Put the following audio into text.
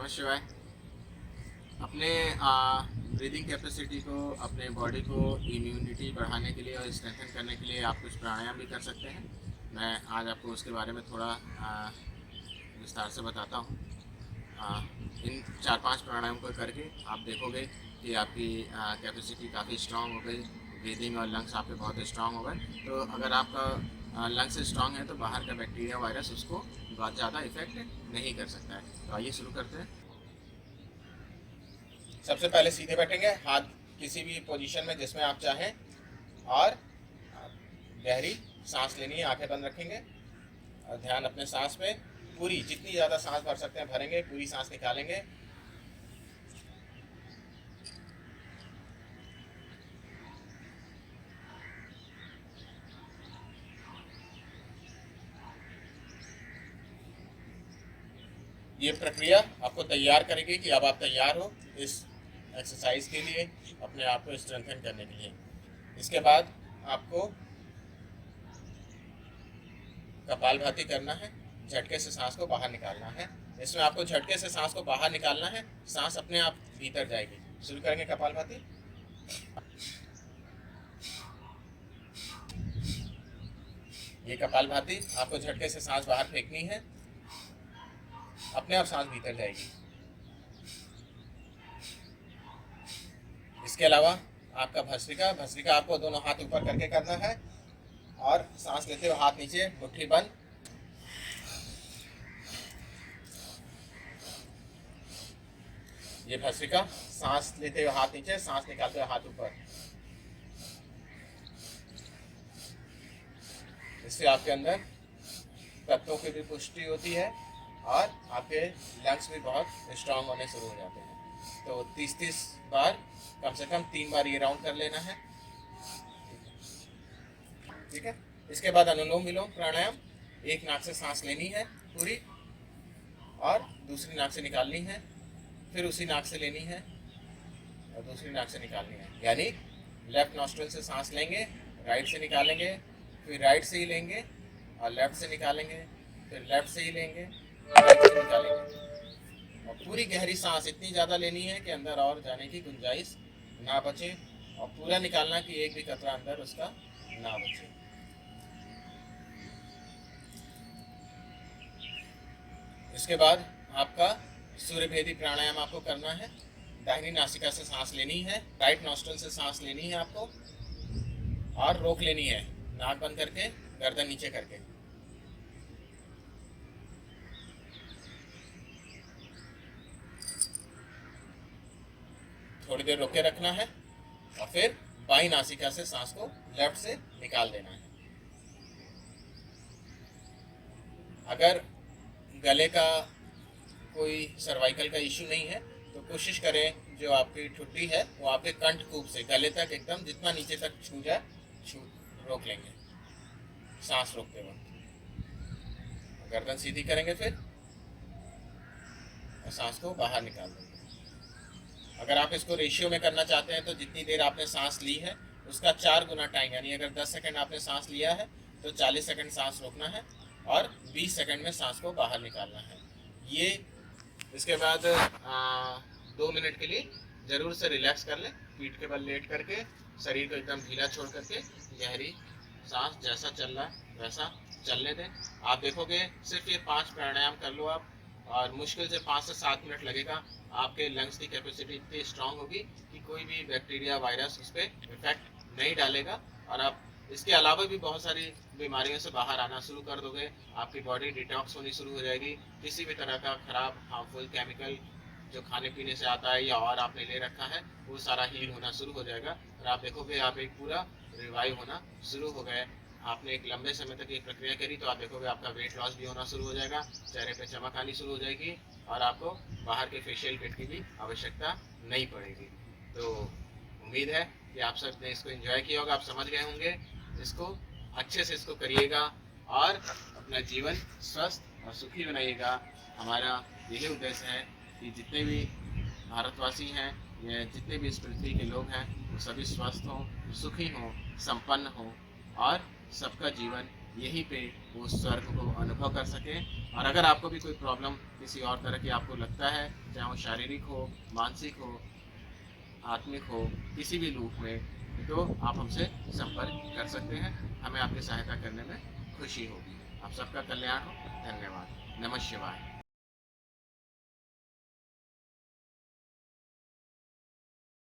शिवाय। अपने breathing capacity को, अपने बॉडी को इम्यूनिटी बढ़ाने के लिए और स्ट्रेंथन करने के लिए आप कुछ प्राणायाम भी कर सकते हैं। मैं आज आपको उसके बारे में थोड़ा विस्तार से बताता हूँ। इन 4-5 प्राणायाम को करके आप देखोगे कि आपकी कैपेसिटी काफ़ी स्ट्रांग हो गई, ब्रीदिंग और लंग्स आपके बहुत स्ट्रांग हो गए। तो अगर आपका लंग्स स्ट्रांग है तो बाहर का बैक्टीरिया वायरस उसको बहुत ज़्यादा इफेक्ट नहीं कर सकता है। तो आइए शुरू करते हैं। सबसे पहले सीधे बैठेंगे, हाथ किसी भी पोजीशन में जिसमें आप चाहें, और गहरी सांस लेनी है। आंखें बंद रखेंगे और ध्यान अपने सांस में, पूरी जितनी ज़्यादा सांस भर सकते हैं भरेंगे, पूरी सांस निकालेंगे। ये प्रक्रिया आपको तैयार करेगी कि अब आप तैयार हो इस एक्सरसाइज के लिए, अपने आप को स्ट्रेंथन करने के लिए। इसके बाद आपको कपालभाति करना है, झटके से सांस को बाहर निकालना है। इसमें आपको झटके से सांस को बाहर निकालना है, सांस अपने आप भीतर जाएगी। शुरू करेंगे कपालभाति। ये कपालभाति आपको झटके से सांस बाहर फेंकनी है, अपने आप सांस भीतर जाएगी। इसके अलावा आपका भस्त्रिका आपको दोनों हाथ ऊपर करके करना है और सांस लेते हुए हाथ नीचे, मुट्ठी बंद। ये भस्त्रिका, सांस लेते हुए हाथ नीचे, सांस निकालते हुए हाथ ऊपर। इससे आपके अंदर तत्वों की भी पुष्टि होती है और आपके लंग्स भी बहुत स्ट्रांग होने शुरू हो जाते हैं। तो 30-30 बार, कम से कम 3 बार ये राउंड कर लेना है। ठीक है। इसके बाद अनुलोम विलोम प्राणायाम। एक नाक से सांस लेनी है पूरी और दूसरी नाक से निकालनी है, फिर उसी नाक से लेनी है और दूसरी नाक से निकालनी है। यानी लेफ्ट नॉस्ट्रिल से सांस लेंगे, राइट से निकालेंगे, फिर राइट से ही लेंगे और लेफ्ट से निकालेंगे, फिर लेफ्ट से ही लेंगे, राइट से निकालेंगे। और पूरी गहरी सांस इतनी ज़्यादा लेनी है कि अंदर और जाने की गुंजाइश ना बचे, और पूरा निकालना कि एक भी कतरा अंदर उसका ना बचे। इसके बाद आपका सूर्यभेदी प्राणायाम आपको करना है। दाहिनी नासिका से सांस लेनी है, राइट नॉस्ट्रिल से सांस लेनी है आपको और रोक लेनी है, नाक बंद करके, गर्दन नीचे करके। थोड़ी देर रोके रखना है और फिर बाईं नासिका से सांस को लेफ्ट से निकाल देना है। अगर गले का कोई सर्वाइकल का इश्यू नहीं है तो कोशिश करें जो आपकी ठुड्डी है वो आपके कंठकूप से गले तक एकदम जितना नीचे तक छू जाए, रोक लेंगे सांस रोकते वक्त। गर्दन सीधी करेंगे फिर और सांस को बाहर निकाल देंगे। अगर आप इसको रेशियो में करना चाहते हैं तो जितनी देर आपने सांस ली है उसका 4 गुना टाइम, यानी अगर 10 सेकंड आपने सांस लिया है तो 40 सेकंड सांस रोकना है और 20 सेकंड में सांस को बाहर निकालना है। ये इसके बाद 2 मिनट के लिए ज़रूर से रिलैक्स कर लें, पीठ के बल लेट करके, शरीर को एकदम ढीला छोड़ करके गहरी सांस जैसा चल रहा है वैसा चलने दें। आप देखोगे सिर्फ ये 5 प्राणायाम कर लो आप, और मुश्किल से 5 से 7 मिनट लगेगा। आपके लंग्स की कैपेसिटी इतनी स्ट्रांग होगी कि कोई भी बैक्टीरिया वायरस उस पर इफेक्ट नहीं डालेगा, और आप इसके अलावा भी बहुत सारी बीमारियों से बाहर आना शुरू कर दोगे। आपकी बॉडी डिटॉक्स होनी शुरू हो जाएगी। किसी भी तरह का खराब हार्मफुल केमिकल जो खाने पीने से आता है या और आपने ले रखा है वो सारा हील होना शुरू हो जाएगा, और आप देखोगे आप एक पूरा रिवाइव होना शुरू हो गए। आपने एक लंबे समय तक ये प्रक्रिया करी तो आप देखोगे आपका वेट लॉस भी होना शुरू हो जाएगा, चेहरे पे चमक आनी शुरू हो जाएगी और आपको बाहर के फेशियल किट की भी आवश्यकता नहीं पड़ेगी। तो उम्मीद है कि आप सब ने इसको एंजॉय किया होगा, आप समझ गए होंगे। इसको अच्छे से इसको करिएगा और अपना जीवन स्वस्थ और सुखी बनाइएगा। हमारा यही उद्देश्य है कि जितने भी भारतवासी हैं या जितने भी इस पृथ्वी के लोग हैं वो सभी स्वस्थ हों, सुखी हों, संपन्न हों और सबका जीवन यहीं पे वो स्वर्ग को अनुभव कर सकें। और अगर आपको भी कोई प्रॉब्लम किसी और तरह की आपको लगता है, चाहे वो शारीरिक हो, मानसिक हो, आत्मिक हो, किसी भी रूप में, तो आप हमसे संपर्क कर सकते हैं। हमें आपकी सहायता करने में खुशी होगी। आप सबका कल्याण हो। धन्यवाद। नमः शिवाय।